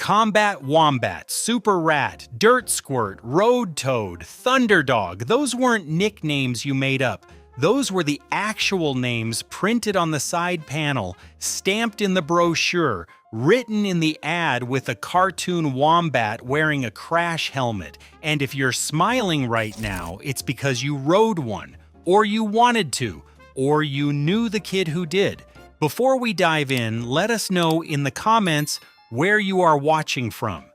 Combat Wombat, Super Rat, Dirt Squirt, Road Toad, Thunderdog, those weren't nicknames you made up. Those were the actual names printed on the side panel, stamped in the brochure, written in the ad with a cartoon wombat wearing a crash helmet. And if you're smiling right now, it's because you rode one, or you wanted to, or you knew the kid who did. Before we dive in, let us know in the comments where you are watching from.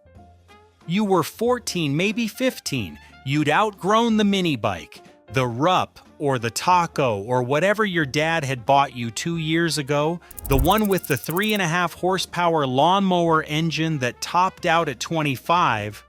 You were 14, maybe 15. You'd outgrown the minibike, the Rupp, or the Taco, or whatever your dad had bought you 2 years ago, the one with the 3.5 horsepower lawnmower engine that topped out at 25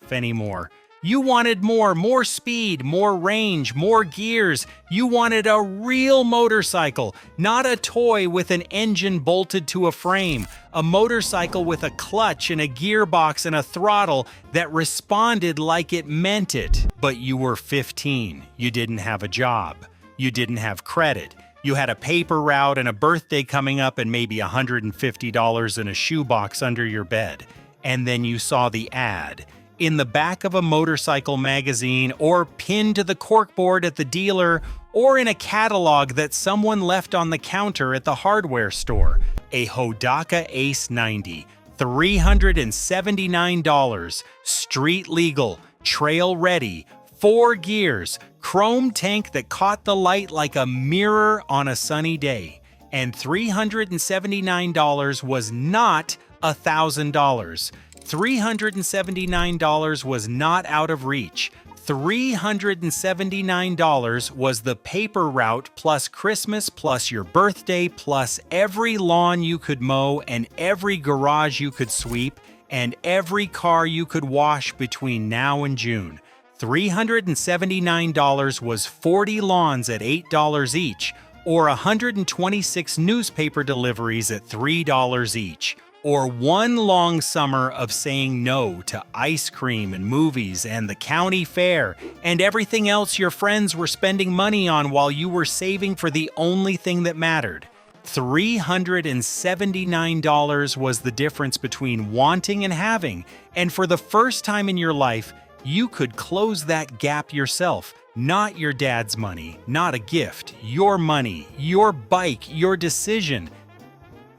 anymore. You wanted more speed, more range, more gears. You wanted a real motorcycle, not a toy with an engine bolted to a frame. A motorcycle with a clutch and a gearbox and a throttle that responded like it meant it. But you were 15. You didn't have a job. You didn't have credit. You had a paper route and a birthday coming up and maybe $150 in a shoebox under your bed. And then you saw the ad in the back of a motorcycle magazine, or pinned to the corkboard at the dealer, or in a catalog that someone left on the counter at the hardware store. A Hodaka Ace 90, $379, street legal, trail ready, 4 gears, chrome tank that caught the light like a mirror on a sunny day. And $379 was not $1,000. $379 was not out of reach. $379 was the paper route plus Christmas plus your birthday plus every lawn you could mow and every garage you could sweep and every car you could wash between now and June. $379 was 40 lawns at $8 each, or 126 newspaper deliveries at $3 each. Or one long summer of saying no to ice cream and movies and the county fair and everything else your friends were spending money on while you were saving for the only thing that mattered. $379 was the difference between wanting and having, and for the first time in your life, you could close that gap yourself. Not your dad's money, not a gift, your money, your bike, your decision.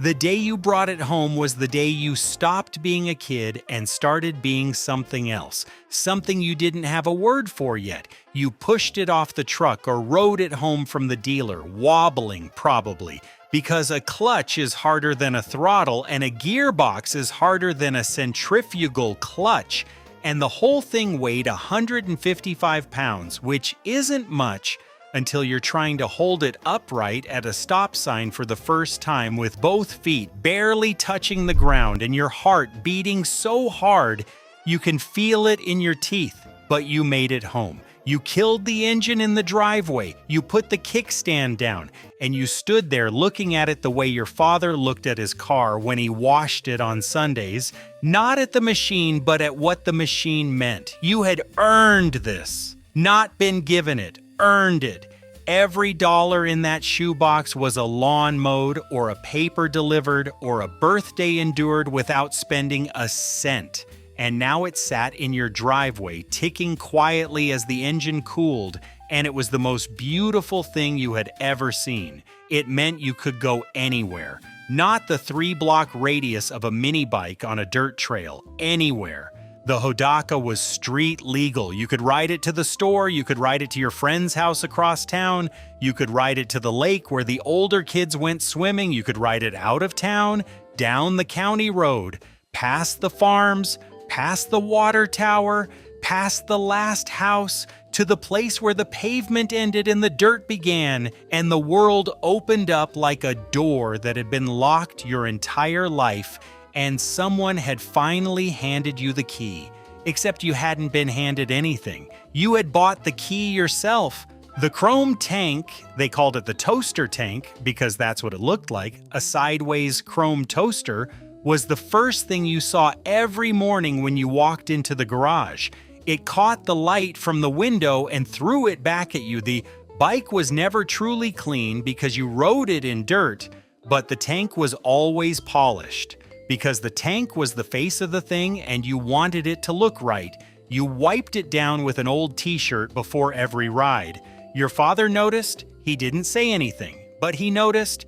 The day you brought it home was the day you stopped being a kid and started being something else, something you didn't have a word for yet. You pushed it off the truck or rode it home from the dealer, wobbling probably, because a clutch is harder than a throttle and a gearbox is harder than a centrifugal clutch. And the whole thing weighed 155 pounds, which isn't much, until you're trying to hold it upright at a stop sign for the first time with both feet barely touching the ground and your heart beating so hard you can feel it in your teeth. But you made it home. You killed the engine in the driveway, you put the kickstand down, and you stood there looking at it the way your father looked at his car when he washed it on Sundays, not at the machine but at what the machine meant. You had earned this, not been given it. Earned it. Every dollar in that shoebox was a lawn mowed or a paper delivered or a birthday endured without spending a cent. And now it sat in your driveway, ticking quietly as the engine cooled, and it was the most beautiful thing you had ever seen. It meant you could go anywhere, not the 3-block radius of a mini bike on a dirt trail, anywhere. The Hodaka was street legal. You could ride it to the store, you could ride it to your friend's house across town, you could ride it to the lake where the older kids went swimming, you could ride it out of town, down the county road, past the farms, past the water tower, past the last house, to the place where the pavement ended and the dirt began, and the world opened up like a door that had been locked your entire life, and someone had finally handed you the key. Except you hadn't been handed anything. You had bought the key yourself. The chrome tank, they called it the toaster tank because that's what it looked like, a sideways chrome toaster, was the first thing you saw every morning when you walked into the garage. It caught the light from the window and threw it back at you. The bike was never truly clean because you rode it in dirt, but the tank was always polished. Because the tank was the face of the thing and you wanted it to look right, you wiped it down with an old t-shirt before every ride. Your father noticed, he didn't say anything, but he noticed.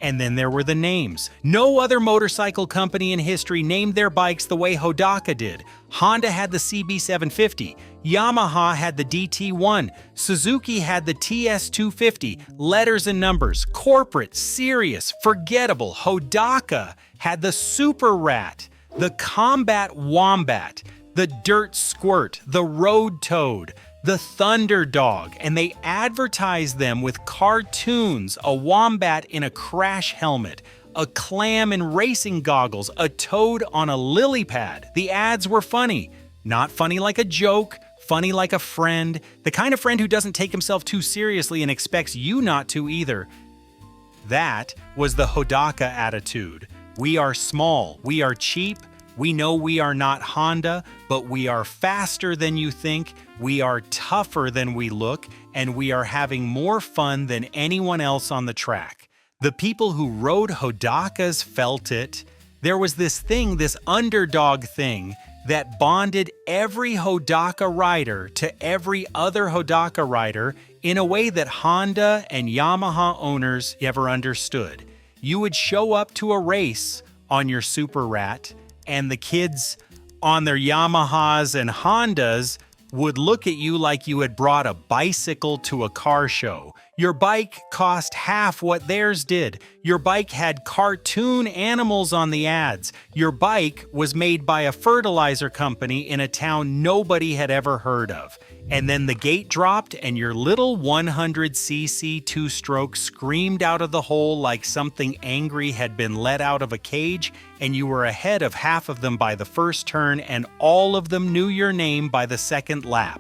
And then there were the names. No other motorcycle company in history named their bikes the way Hodaka did. Honda had the CB750, Yamaha had the DT1, Suzuki had the TS250, letters and numbers, corporate, serious, forgettable. Hodaka had the Super Rat, the Combat Wombat, the Dirt Squirt, the Road Toad, the Thunderdog, and they advertised them with cartoons, a wombat in a crash helmet, a clam in racing goggles, a toad on a lily pad. The ads were funny. Not funny like a joke, funny like a friend, the kind of friend who doesn't take himself too seriously and expects you not to either. That was the Hodaka attitude. We are small, we are cheap, we know we are not Honda, but we are faster than you think, we are tougher than we look, and we are having more fun than anyone else on the track. The people who rode Hodakas felt it. There was this thing, this underdog thing, that bonded every Hodaka rider to every other Hodaka rider in a way that Honda and Yamaha owners never understood. You would show up to a race on your Super Rat, and the kids on their Yamahas and Hondas would look at you like you had brought a bicycle to a car show. Your bike cost half what theirs did. Your bike had cartoon animals on the ads. Your bike was made by a fertilizer company in a town nobody had ever heard of. And then the gate dropped and your little 100cc two-stroke screamed out of the hole like something angry had been let out of a cage, and you were ahead of half of them by the first turn and all of them knew your name by the second lap.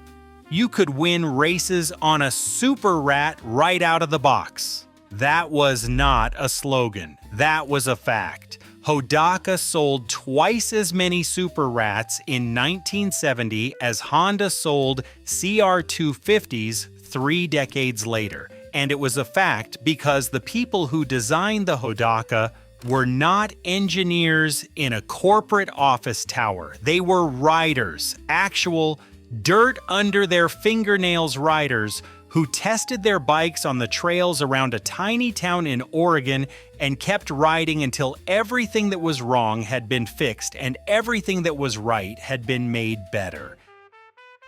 You could win races on a Super Rat right out of the box. That was not a slogan. That was a fact. Hodaka sold twice as many Super Rats in 1970 as Honda sold CR250s 3 decades later. And it was a fact because the people who designed the Hodaka were not engineers in a corporate office tower. They were riders, actual dirt under their fingernails riders who tested their bikes on the trails around a tiny town in Oregon and kept riding until everything that was wrong had been fixed and everything that was right had been made better.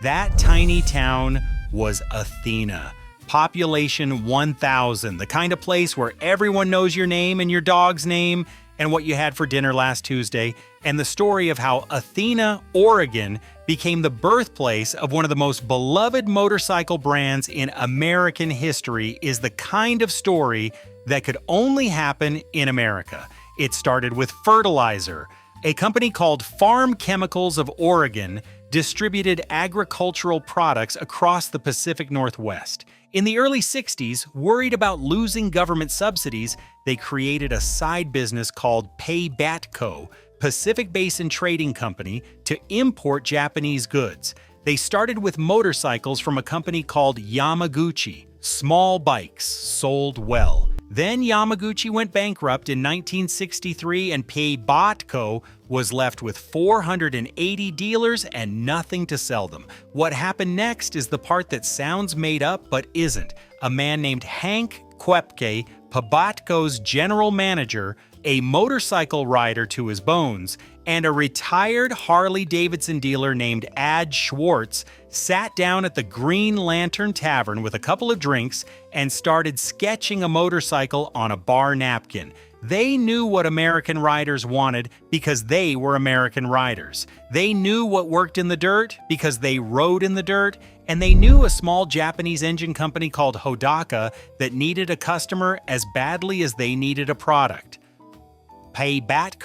That tiny town was Athena. Population 1,000, the kind of place where everyone knows your name and your dog's name and what you had for dinner last Tuesday, and the story of how Athena, Oregon, became the birthplace of one of the most beloved motorcycle brands in American history is the kind of story that could only happen in America. It started with fertilizer. A company called Farm Chemicals of Oregon distributed agricultural products across the Pacific Northwest. In the early 60s, worried about losing government subsidies, they created a side business called Pavement, Pacific Basin Trading Company, to import Japanese goods. They started with motorcycles from a company called Yamaguchi. Small bikes sold well. Then Yamaguchi went bankrupt in 1963 and Pavement was left with 480 dealers and nothing to sell them. What happened next is the part that sounds made up but isn't. A man named Hank Kwepke, Pavment's general manager, a motorcycle rider to his bones, and a retired Harley-Davidson dealer named Ad Schwartz sat down at the Green Lantern Tavern with a couple of drinks and started sketching a motorcycle on a bar napkin. They knew what American riders wanted because they were American riders. They knew what worked in the dirt because they rode in the dirt, and they knew a small Japanese engine company called Hodaka that needed a customer as badly as they needed a product. Pavement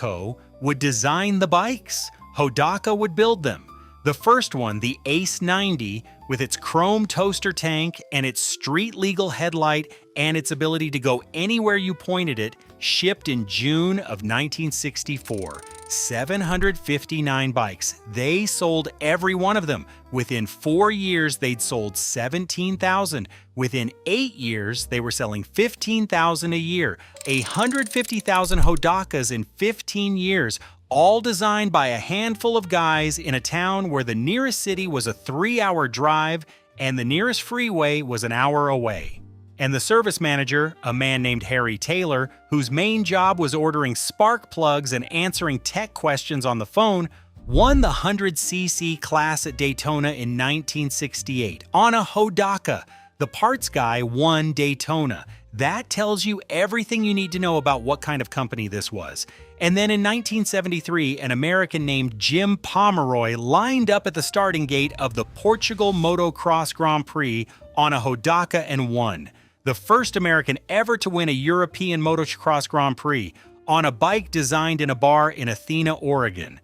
would design the bikes. Hodaka would build them. The first one, the Ace 90, with its chrome toaster tank and its street-legal headlight and its ability to go anywhere you pointed it, shipped in June of 1964. 759 bikes. They sold every one of them. Within 4 years, they'd sold 17,000. Within 8 years, they were selling 15,000 a year. 150,000 Hodakas in 15 years, all designed by a handful of guys in a town where the nearest city was a 3-hour drive and the nearest freeway was an hour away. And the service manager, a man named Harry Taylor, whose main job was ordering spark plugs and answering tech questions on the phone, won the 100cc class at Daytona in 1968 on a Hodaka. The parts guy won Daytona. That tells you everything you need to know about what kind of company this was. And then in 1973, an American named Jim Pomeroy lined up at the starting gate of the Portugal Motocross Grand Prix on a Hodaka and won. The first American ever to win a European Motocross Grand Prix on a bike designed in a bar in Athena, Oregon.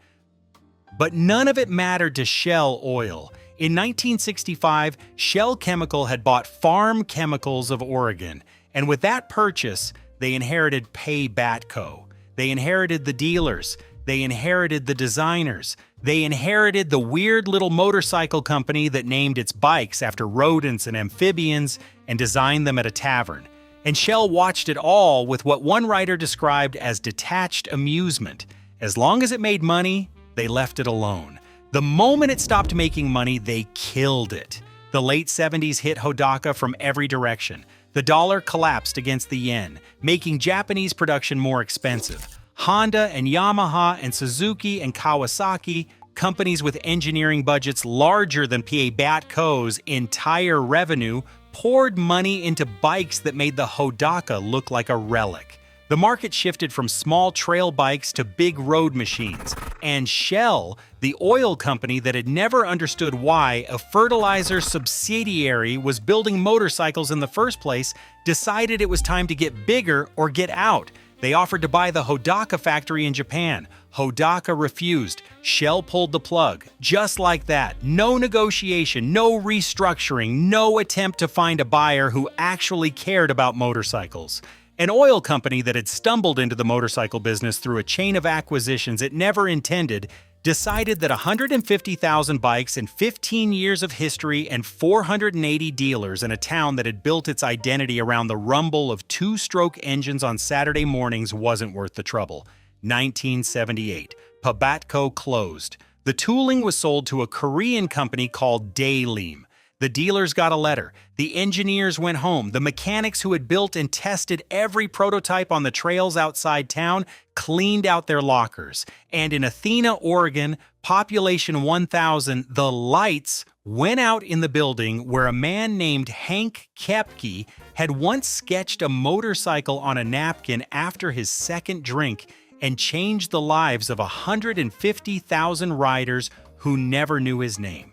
But none of it mattered to Shell Oil. In 1965, Shell Chemical had bought Farm Chemicals of Oregon, and with that purchase, they inherited Pay-Batco. They inherited the dealers. They inherited the designers. They inherited the weird little motorcycle company that named its bikes after rodents and amphibians and designed them at a tavern. And Shell watched it all with what one writer described as detached amusement. As long as it made money, they left it alone. The moment it stopped making money, they killed it. The late 70s hit Hodaka from every direction. The dollar collapsed against the yen, making Japanese production more expensive. Honda and Yamaha and Suzuki and Kawasaki, companies with engineering budgets larger than Pay-Batco's entire revenue, poured money into bikes that made the Hodaka look like a relic. The market shifted from small trail bikes to big road machines, and Shell, the oil company that had never understood why a fertilizer subsidiary was building motorcycles in the first place, decided it was time to get bigger or get out. They offered to buy the Hodaka factory in Japan. Hodaka refused. Shell pulled the plug. Just like that. No negotiation, no restructuring, no attempt to find a buyer who actually cared about motorcycles. An oil company that had stumbled into the motorcycle business through a chain of acquisitions it never intended decided that 150,000 bikes and 15 years of history and 480 dealers in a town that had built its identity around the rumble of two-stroke engines on Saturday mornings wasn't worth the trouble. 1978. Pay-Batco closed. The tooling was sold to a Korean company called Daelim. The dealers got a letter. The engineers went home. The mechanics who had built and tested every prototype on the trails outside town cleaned out their lockers. And in Athena, Oregon, population 1,000, the lights went out in the building where a man named Hank Kepke had once sketched a motorcycle on a napkin after his second drink and changed the lives of 150,000 riders who never knew his name.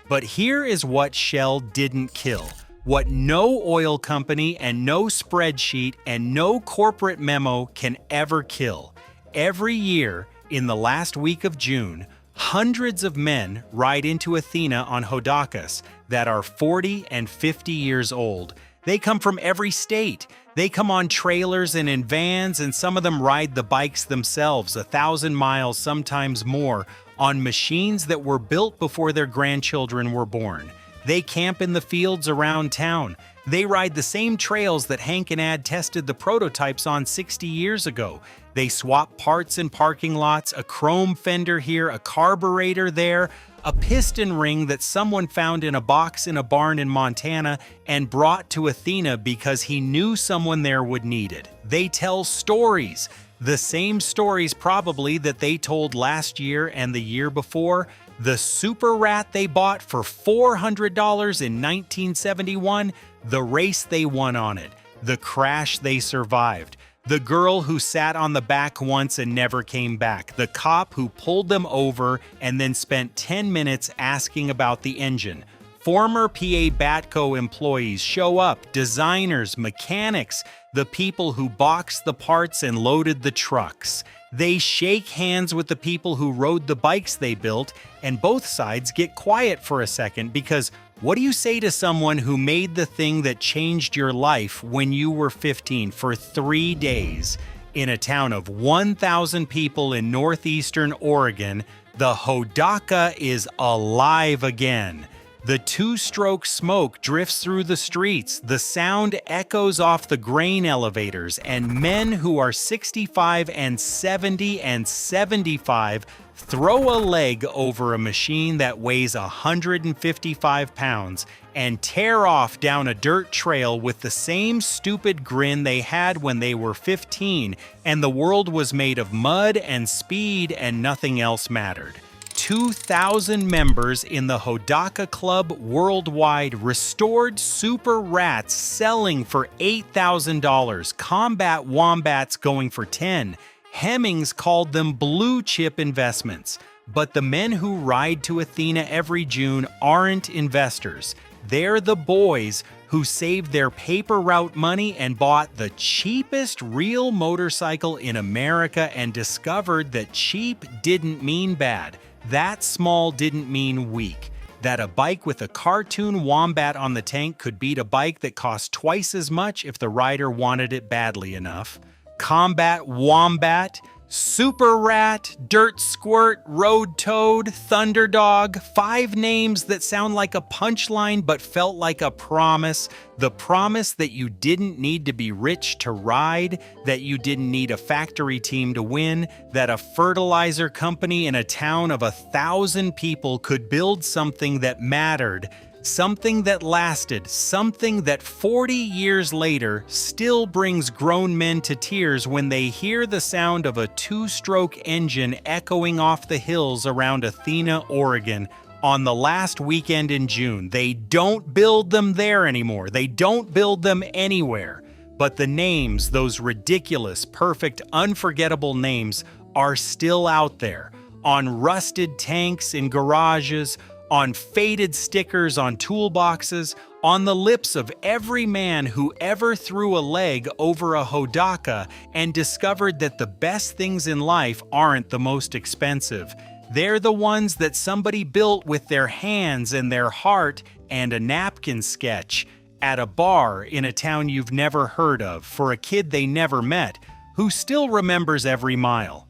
But here is what Shell didn't kill, what no oil company and no spreadsheet and no corporate memo can ever kill. Every year, in the last week of June, hundreds of men ride into Athena on Hodakas that are 40 and 50 years old. They come from every state. They come on trailers and in vans, and some of them ride the bikes themselves, 1,000 miles, sometimes more, on machines that were built before their grandchildren were born. They camp in the fields around town. They ride the same trails that Hank and Ad tested the prototypes on 60 years ago. They swap parts in parking lots, a chrome fender here, a carburetor there, a piston ring that someone found in a box in a barn in Montana and brought to Athena because he knew someone there would need it. They tell stories. The same stories probably that they told last year and the year before. The Super Rat they bought for $400 in 1971, the race they won on it, the crash they survived, the girl who sat on the back once and never came back, the cop who pulled them over and then spent 10 minutes asking about the engine. Former Pay-Batco employees show up, designers, mechanics, the people who boxed the parts and loaded the trucks. They shake hands with the people who rode the bikes they built, and both sides get quiet for a second because what do you say to someone who made the thing that changed your life when you were 15 for 3 days? In a town of 1,000 people in northeastern Oregon, the Hodaka is alive again. The two-stroke smoke drifts through the streets, the sound echoes off the grain elevators, and men who are 65 and 70 and 75 throw a leg over a machine that weighs 155 pounds and tear off down a dirt trail with the same stupid grin they had when they were 15 and the world was made of mud and speed and nothing else mattered. 2,000 members in the Hodaka Club worldwide, restored super rats selling for $8,000, combat wombats going for $10,000. Hemmings called them blue chip investments. But the men who ride to Athena every June aren't investors. They're the boys who saved their paper route money and bought the cheapest real motorcycle in America and discovered that cheap didn't mean bad. That small didn't mean weak. That a bike with a cartoon wombat on the tank could beat a bike that cost twice as much if the rider wanted it badly enough. Combat Wombat, Super Rat, Dirt Squirt, Road Toad, Thunderdog, 5 names that sound like a punchline but felt like a promise. The promise that you didn't need to be rich to ride, that you didn't need a factory team to win, that a fertilizer company in a town of 1,000 people could build something that mattered. Something that lasted, something that 40 years later still brings grown men to tears when they hear the sound of a two-stroke engine echoing off the hills around Athena, Oregon on the last weekend in June. They don't build them there anymore. They don't build them anywhere. But the names, those ridiculous, perfect, unforgettable names, are still out there. On rusted tanks in garages, on faded stickers on toolboxes, on the lips of every man who ever threw a leg over a Hodaka and discovered that the best things in life aren't the most expensive. They're the ones that somebody built with their hands and their heart and a napkin sketch at a bar in a town you've never heard of for a kid they never met who still remembers every mile.